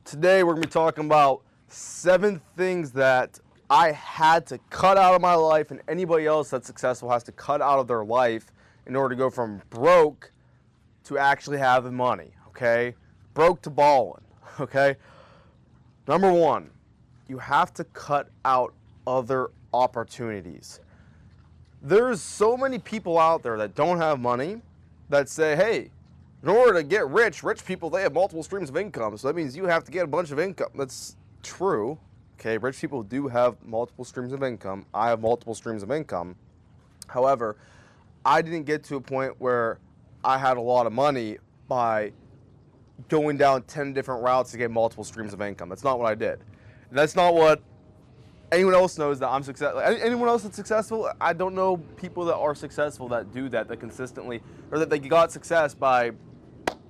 Today we're going to be talking about 7 things that I had to cut out of my life and anybody else that's successful has to cut out of their life in order to go from broke to actually having money, okay? Broke to balling, okay? Number 1, you have to cut out other opportunities. There's so many people out there that don't have money that say, hey, in order to get rich people, they have multiple streams of income. So that means you have to get a bunch of income. That's true. Okay, rich people do have multiple streams of income. I have multiple streams of income. However, I didn't get to a point where I had a lot of money by going down 10 different routes to get multiple streams of income. That's not what I did. That's not what anyone else knows that I'm successful. Anyone else that's successful, I don't know people that are successful that do that consistently, or that they got success by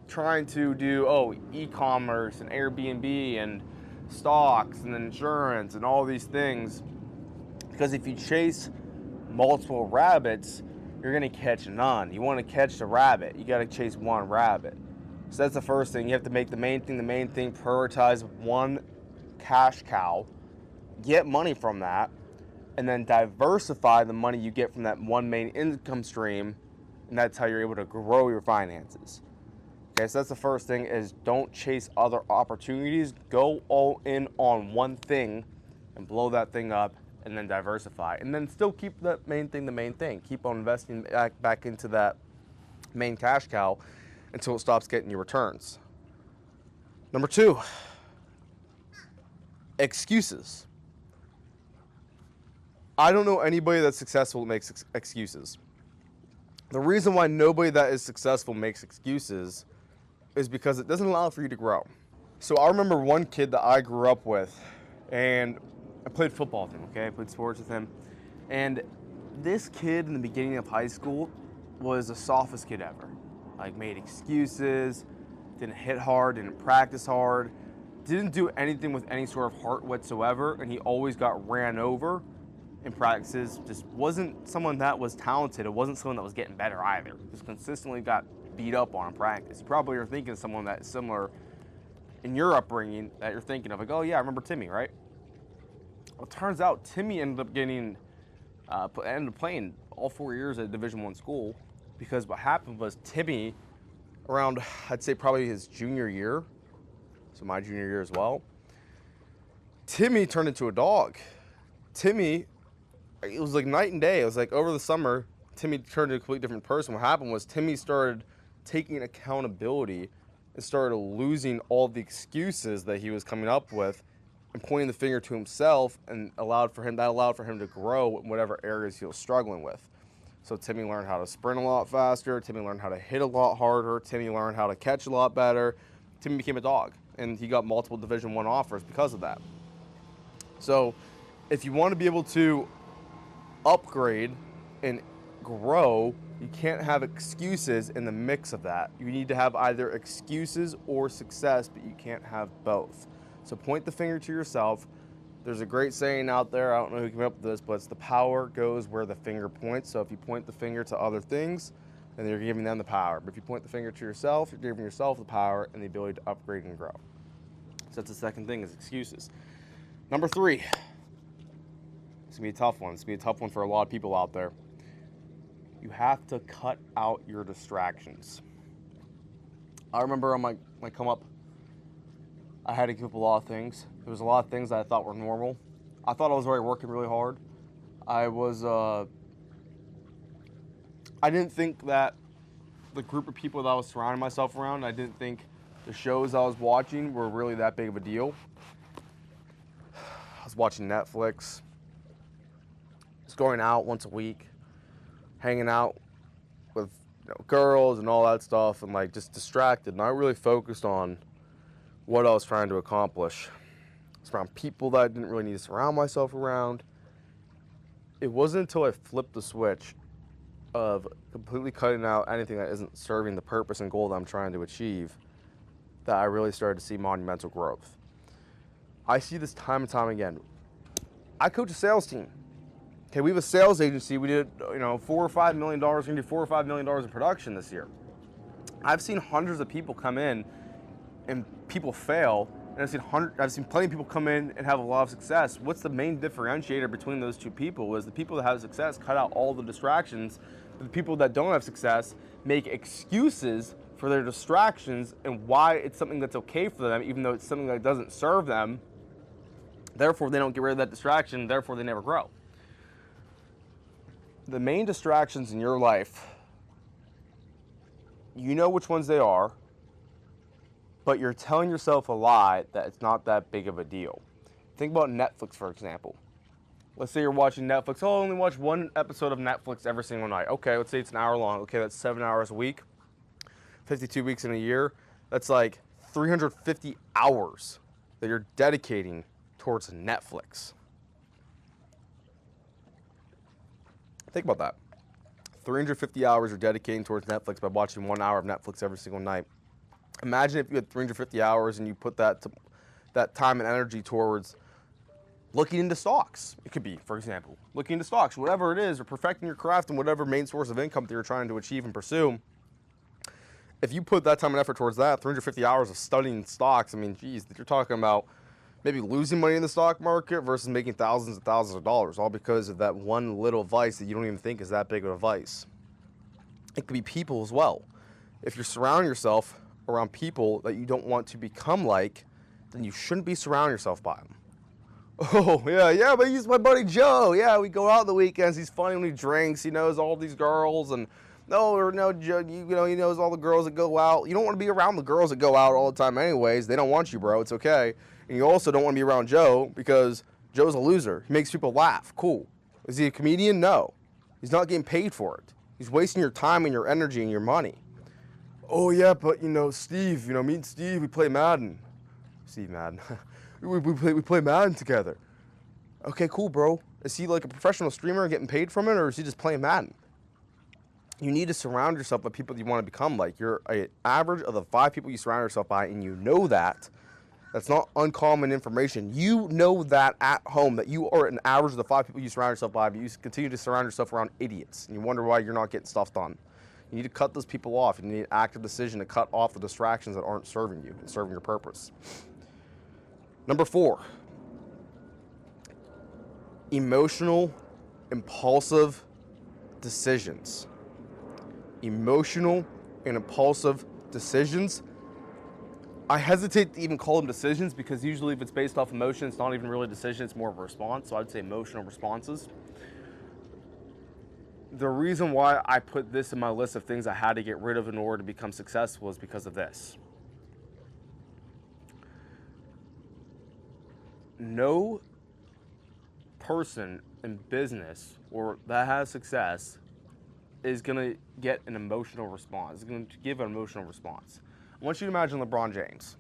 trying to do e-commerce and Airbnb and stocks and insurance and all these things. Because if you chase multiple rabbits, you're gonna catch none. You want to catch the rabbit, you got to chase one rabbit. So that's the first thing. You have to make the main thing, prioritize one cash cow, get money from that, and then diversify the money you get from that one main income stream, and that's how you're able to grow your finances. Okay, so that's the first thing, is don't chase other opportunities. Go all in on one thing and blow that thing up, and then diversify. And then still keep that main thing the main thing. Keep on investing back into that main cash cow until it stops getting you returns. Number 2, excuses. I don't know anybody that's successful that makes excuses. The reason why nobody that is successful makes excuses is because it doesn't allow for you to grow. So I remember one kid that I grew up with, and I played football with him, okay? I played sports with him. And this kid in the beginning of high school was the softest kid ever. Like, made excuses, didn't hit hard, didn't practice hard, didn't do anything with any sort of heart whatsoever, and he always got ran over in practices. Just wasn't someone that was talented. It wasn't someone that was getting better either. Just consistently got beat up on in practice. You probably are thinking of someone that's similar in your upbringing that you're thinking of, like, oh yeah, I remember Timmy, right? Well, it turns out Timmy ended up playing all 4 years at a Division I school, because what happened was Timmy, around, I'd say probably his junior year, so my junior year as well, Timmy turned into a dog. Timmy, it was like night and day. It was like over the summer, Timmy turned into a completely different person. What happened was Timmy started taking accountability and started losing all the excuses that he was coming up with and pointing the finger to himself, and allowed for him to grow in whatever areas he was struggling with. So Timmy learned how to sprint a lot faster. Timmy learned how to hit a lot harder. Timmy learned how to catch a lot better. Timmy became a dog, and he got multiple Division I offers because of that. So if you want to be able to upgrade and grow, you can't have excuses in the mix of that. You need to have either excuses or success, but you can't have both. So point the finger to yourself. There's a great saying out there, I don't know who came up with this, but it's the power goes where the finger points. So if you point the finger to other things, then you're giving them the power. But if you point the finger to yourself, you're giving yourself the power and the ability to upgrade and grow. So that's the second thing, is excuses. Number 3, it's gonna be a tough one. It's gonna be a tough one for a lot of people out there. You have to cut out your distractions. I remember on my come up, I had to give up a lot of things. There was a lot of things that I thought were normal. I thought I was already working really hard. I didn't think that the group of people that I was surrounding myself around, I didn't think the shows I was watching were really that big of a deal. I was watching Netflix, just going out once a week, hanging out with girls and all that stuff, and like just distracted, not really focused on what I was trying to accomplish. I was around people that I didn't really need to surround myself around. It wasn't until I flipped the switch of completely cutting out anything that isn't serving the purpose and goal that I'm trying to achieve that I really started to see monumental growth. I see this time and time again. I coach a sales team. Okay, we have a sales agency. We did, $4 or $5 million. We're gonna do $4 or $5 million in production this year. I've seen hundreds of people come in and people fail and I've seen plenty of people come in and have a lot of success. What's the main differentiator between those two people is the people that have success cut out all the distractions. The people that don't have success make excuses for their distractions and why it's something that's okay for them, even though it's something that doesn't serve them. Therefore, they don't get rid of that distraction. Therefore, they never grow. The main distractions in your life, you know which ones they are, but you're telling yourself a lie that it's not that big of a deal. Think about Netflix, for example. Let's say you're watching Netflix. Oh, I only watch one episode of Netflix every single night. Okay, let's say it's an hour long. Okay, that's 7 hours a week, 52 weeks in a year. That's like 350 hours that you're dedicating towards Netflix. Think about that. 350 hours you're dedicating towards Netflix by watching 1 hour of Netflix every single night. Imagine if you had 350 hours and you put that time and energy towards looking into stocks. It could be, for example, looking into stocks, whatever it is, or perfecting your craft and whatever main source of income that you're trying to achieve and pursue. If you put that time and effort towards that, 350 hours of studying stocks, I mean, geez, you're talking about maybe losing money in the stock market versus making thousands and thousands of dollars, all because of that one little vice that you don't even think is that big of a vice. It could be people as well. If you're surrounding yourself around people that you don't want to become like, then you shouldn't be surrounding yourself by them. Oh, yeah, but he's my buddy Joe. Yeah, we go out on the weekends. He's funny when he drinks. He knows all these girls. And no, Joe, he knows all the girls that go out. You don't want to be around the girls that go out all the time anyways. They don't want you, bro. It's okay. And you also don't want to be around Joe because Joe's a loser. He makes people laugh. Cool. Is he a comedian? No. He's not getting paid for it. He's wasting your time and your energy and your money. Oh, yeah, but, Steve, me and Steve, we play Madden. Steve Madden. we play Madden together. Okay, cool, bro. Is he like a professional streamer getting paid from it, or is he just playing Madden? You need to surround yourself with people that you want to become like. You're an average of the 5 people you surround yourself by, and you know that. That's not uncommon information. You know that at home, that you are an average of the 5 people you surround yourself by, but you continue to surround yourself around idiots, and you wonder why you're not getting stuff done. You need to cut those people off. You need an active decision to cut off the distractions that aren't serving you and serving your purpose. Number 4, emotional, impulsive decisions. Emotional and impulsive decisions. I hesitate to even call them decisions because usually if it's based off emotion, it's not even really a decision, it's more of a response. So I'd say emotional responses. The reason why I put this in my list of things I had to get rid of in order to become successful is because of this. No person in business or that has success is going to get an emotional response. It's going to give an emotional response. I want you to imagine LeBron James.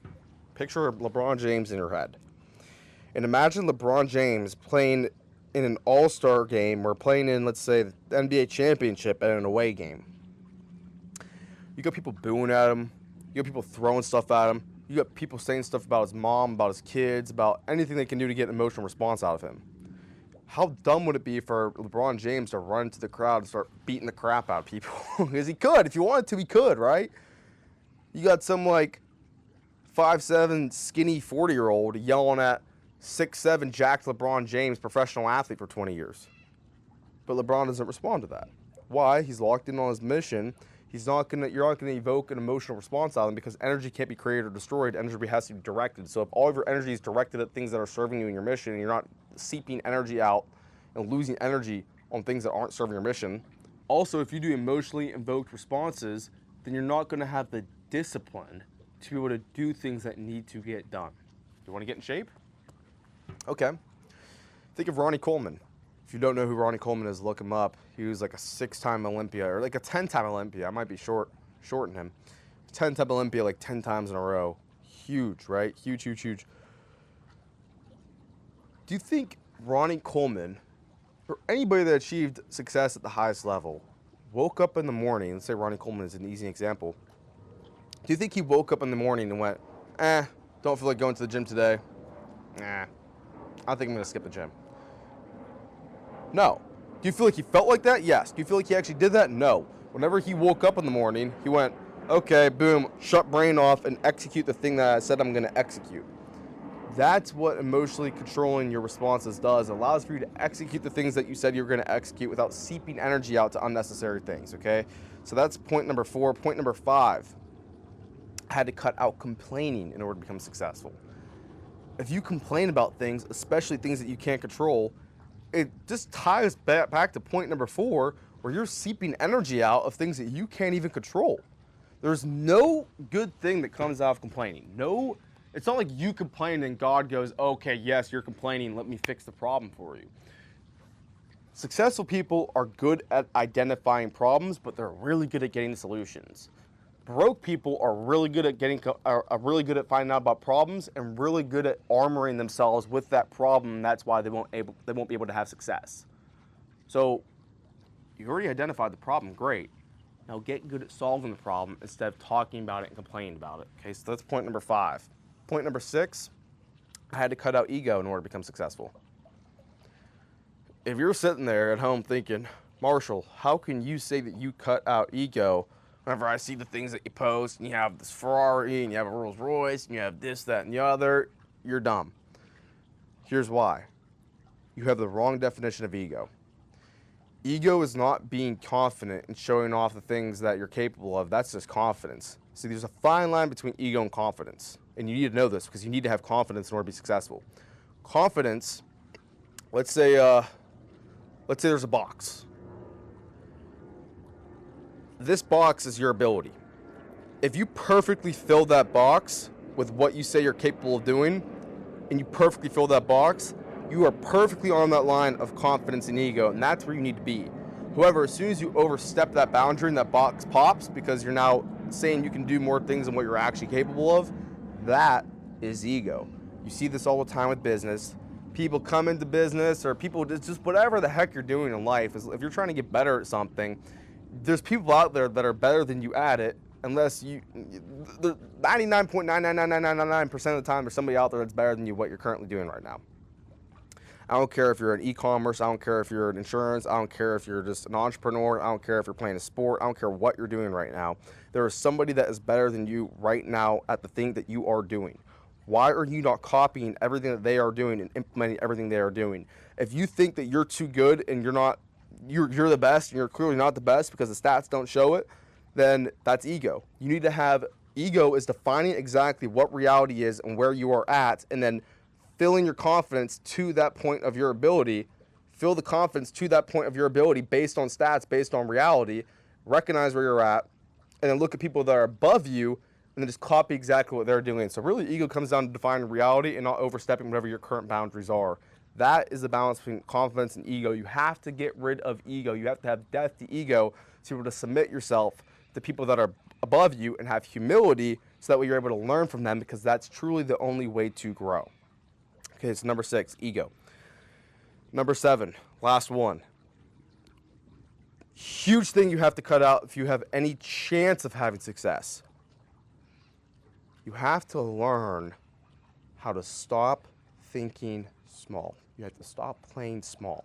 Picture LeBron James in your head. And imagine LeBron James playing in an all-star game or playing in, let's say, the NBA championship at an away game. You got people booing at him. You got people throwing stuff at him. You got people saying stuff about his mom, about his kids, about anything they can do to get an emotional response out of him. How dumb would it be for LeBron James to run into the crowd and start beating the crap out of people? Because he could. If he wanted to, he could, right? You got some, 5'7", skinny 40-year-old yelling at 6'7", jacked LeBron James, professional athlete for 20 years. But LeBron doesn't respond to that. Why? He's locked in on his mission. You're not gonna evoke an emotional response out of him because energy can't be created or destroyed. Energy has to be directed. So if all of your energy is directed at things that are serving you in your mission, and you're not seeping energy out and losing energy on things that aren't serving your mission. Also, if you do emotionally invoked responses, then you're not gonna have the discipline to be able to do things that need to get done. Do you want to get in shape? Okay. Think of Ronnie Coleman. If you don't know who Ronnie Coleman is, look him up. He was like a 6-time Olympia, or like a 10-time Olympia. I might be shorting him. 10-time Olympia, like 10 times in a row. Huge, right? Huge, huge, huge. Do you think Ronnie Coleman, or anybody that achieved success at the highest level, woke up in the morning, let's say Ronnie Coleman is an easy example. Do you think he woke up in the morning and went, don't feel like going to the gym today? I think I'm going to skip the gym. No. Do you feel like he felt like that? Yes. Do you feel like he actually did that? No. Whenever he woke up in the morning, he went, okay, boom, shut brain off and execute the thing that I said I'm going to execute. That's what emotionally controlling your responses does. It allows for you to execute the things that you said you were going to execute without seeping energy out to unnecessary things, okay? So that's point number 4. Point number 5, I had to cut out complaining in order to become successful. If you complain about things, especially things that you can't control, it just ties back to point number 4, where you're seeping energy out of things that you can't even control. There's no good thing that comes out of complaining. No, it's not like you complain and God goes, okay, yes, you're complaining, let me fix the problem for you. Successful people are good at identifying problems, but they're really good at getting solutions. Broke people are really good at finding out about problems and really good at armoring themselves with that problem. And that's why they won't be able to have success. So you already identified the problem, great. Now get good at solving the problem instead of talking about it and complaining about it. Okay, so that's point number 5. Point number 6, I had to cut out ego in order to become successful. If you're sitting there at home thinking, Marshall, how can you say that you cut out ego whenever I see the things that you post and you have this Ferrari and you have a Rolls Royce and you have this, that, and the other, you're dumb. Here's why. You have the wrong definition of ego. Ego is not being confident and showing off the things that you're capable of. That's just confidence. See, there's a fine line between ego and confidence. And you need to know this because you need to have confidence in order to be successful. Confidence, let's say there's a box. This box is your ability. If you perfectly fill that box with what you say you're capable of doing, and you perfectly fill that box, you are perfectly on that line of confidence and ego, and that's where you need to be. However, as soon as you overstep that boundary and that box pops because you're now saying you can do more things than what you're actually capable of, that is ego. You see this all the time with business. People come into business, or people just whatever the heck you're doing in life. If you're trying to get better at something, there's people out there that are better than you at it, unless you, 99.99999% of the time there's somebody out there that's better than you what you're currently doing right now. I don't care if you're in e-commerce, I don't care if you're in insurance, I don't care if you're just an entrepreneur, I don't care if you're playing a sport, I don't care what you're doing right now. There is somebody that is better than you right now at the thing that you are doing. Why are you not copying everything that they are doing and implementing everything they are doing? If you think that you're too good and you're the best and you're clearly not the best because the stats don't show it, then that's ego. You need to have, ego is defining exactly what reality is and where you are at, and then filling your confidence to that point of your ability. Fill the confidence to that point of your ability based on stats, based on reality. Recognize where you're at, and then look at people that are above you, and then just copy exactly what they're doing. So really, ego comes down to defining reality and not overstepping whatever your current boundaries are. That is the balance between confidence and ego. You have to get rid of ego. You have to have death to ego to be able to submit yourself to people that are above you and have humility, so that way you're able to learn from them, because that's truly the only way to grow. Okay, so number 6, ego. Number 7, last one. Huge thing you have to cut out if you have any chance of having success. You have to learn how to stop thinking small. You have to stop playing small.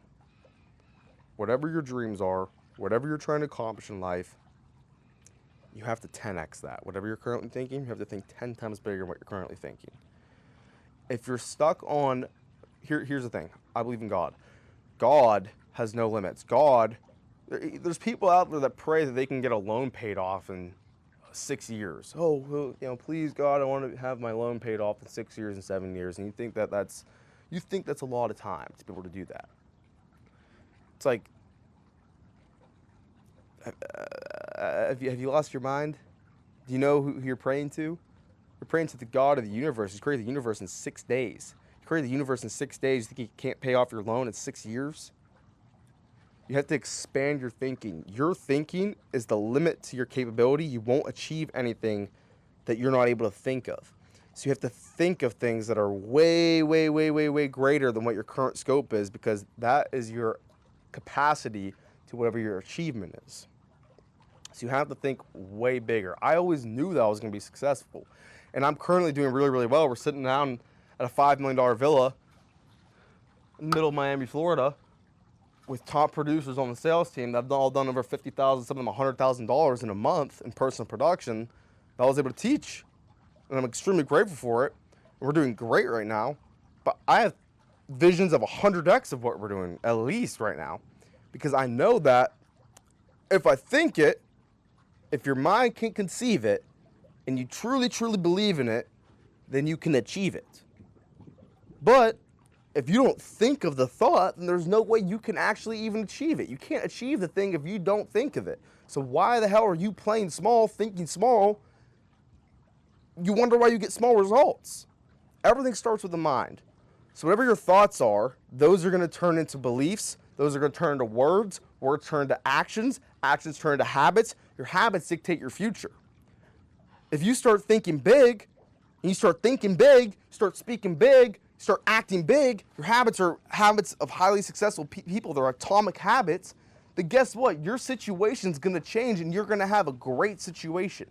Whatever your dreams are, whatever you're trying to accomplish in life, you have to 10x that. Whatever you're currently thinking, you have to think 10 times bigger than what you're currently thinking. If you're stuck on, here's the thing, I believe in God. God has no limits. There's people out there that pray that they can get a loan paid off in 6 years. Oh, well, please God, I want to have my loan paid off in 6 years and 7 years. And you think that's a lot of time to be able to do that. It's like, have you lost your mind? Do you know who you're praying to? You're praying to the God of the universe. He's created the universe in 6 days. You created the universe in 6 days. You think you can't pay off your loan in 6 years? You have to expand your thinking. Your thinking is the limit to your capability. You won't achieve anything that you're not able to think of. So you have to think of things that are way, way, way, way, way greater than what your current scope is, because that is your capacity to whatever your achievement is. So you have to think way bigger. I always knew that I was going to be successful. And I'm currently doing really, really well. We're sitting down at a $5 million villa in the middle of Miami, Florida, with top producers on the sales team that have all done over $50,000, some of them $100,000 in a month in personal production that I was able to teach. And I'm extremely grateful for it. We're doing great right now, but I have visions of 100x of what we're doing at least right now, because I know that if I think it, if your mind can conceive it, and you truly, truly believe in it, then you can achieve it. But if you don't think of the thought, then there's no way you can actually even achieve it. You can't achieve the thing if you don't think of it. So why the hell are you playing small, thinking small? You wonder why you get small results. Everything starts with the mind. So whatever your thoughts are, those are going to turn into beliefs. Those are going to turn into words. Words turn into actions. Actions turn into habits. Your habits dictate your future. If you start thinking big, and you start thinking big, start speaking big, start acting big, your habits are habits of highly successful people. They're atomic habits. Then guess what? Your situation's going to change, and you're going to have a great situation.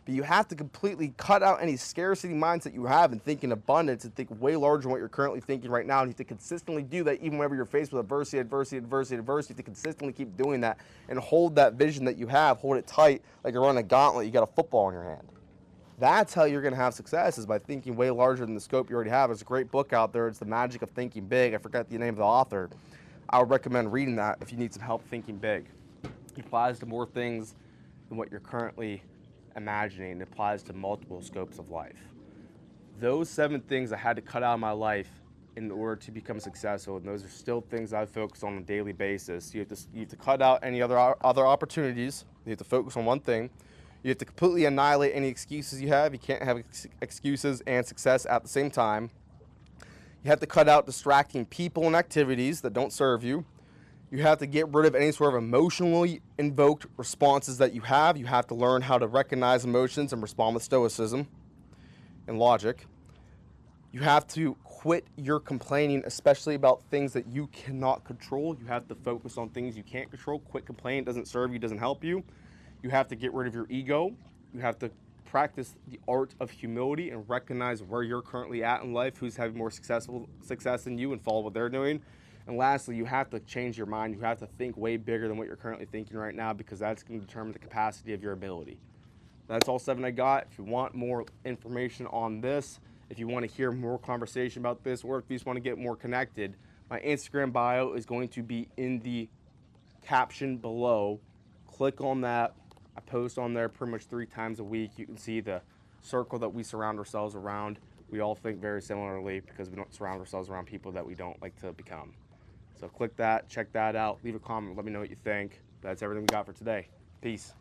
But you have to completely cut out any scarcity mindset you have and think in abundance and think way larger than what you're currently thinking right now. And you have to consistently do that even whenever you're faced with adversity. You have to consistently keep doing that and hold that vision that you have. Hold it tight like you're running a gauntlet. You got a football in your hand. That's how you're going to have success, is by thinking way larger than the scope you already have. There's a great book out there. It's The Magic of Thinking Big. I forgot the name of the author. I would recommend reading that if you need some help thinking big. It applies to more things than what you're currently imagining. It applies to multiple scopes of life. Those 7 things I had to cut out of my life in order to become successful, and those are still things I focus on a daily basis. You have to cut out any other opportunities. You have to focus on one thing. You have to completely annihilate any excuses you have. You can't have excuses and success at the same time. You have to cut out distracting people and activities that don't serve you. You have to get rid of any sort of emotionally invoked responses that you have. You have to learn how to recognize emotions and respond with stoicism and logic. You have to quit your complaining, especially about things that you cannot control. You have to focus on things you can't control. Quit complaining. It doesn't serve you, doesn't help you. You have to get rid of your ego. You have to practice the art of humility and recognize where you're currently at in life, who's having more success than you, and follow what they're doing. And lastly, you have to change your mind. You have to think way bigger than what you're currently thinking right now, because that's going to determine the capacity of your ability. That's all 7 I got. If you want more information on this, if you want to hear more conversation about this, or if you just want to get more connected, my Instagram bio is going to be in the caption below. Click on that. I post on there pretty much 3 times a week. You can see the circle that we surround ourselves around. We all think very similarly because we don't surround ourselves around people that we don't like to become. So click that, check that out, leave a comment, let me know what you think. That's everything we got for today. Peace.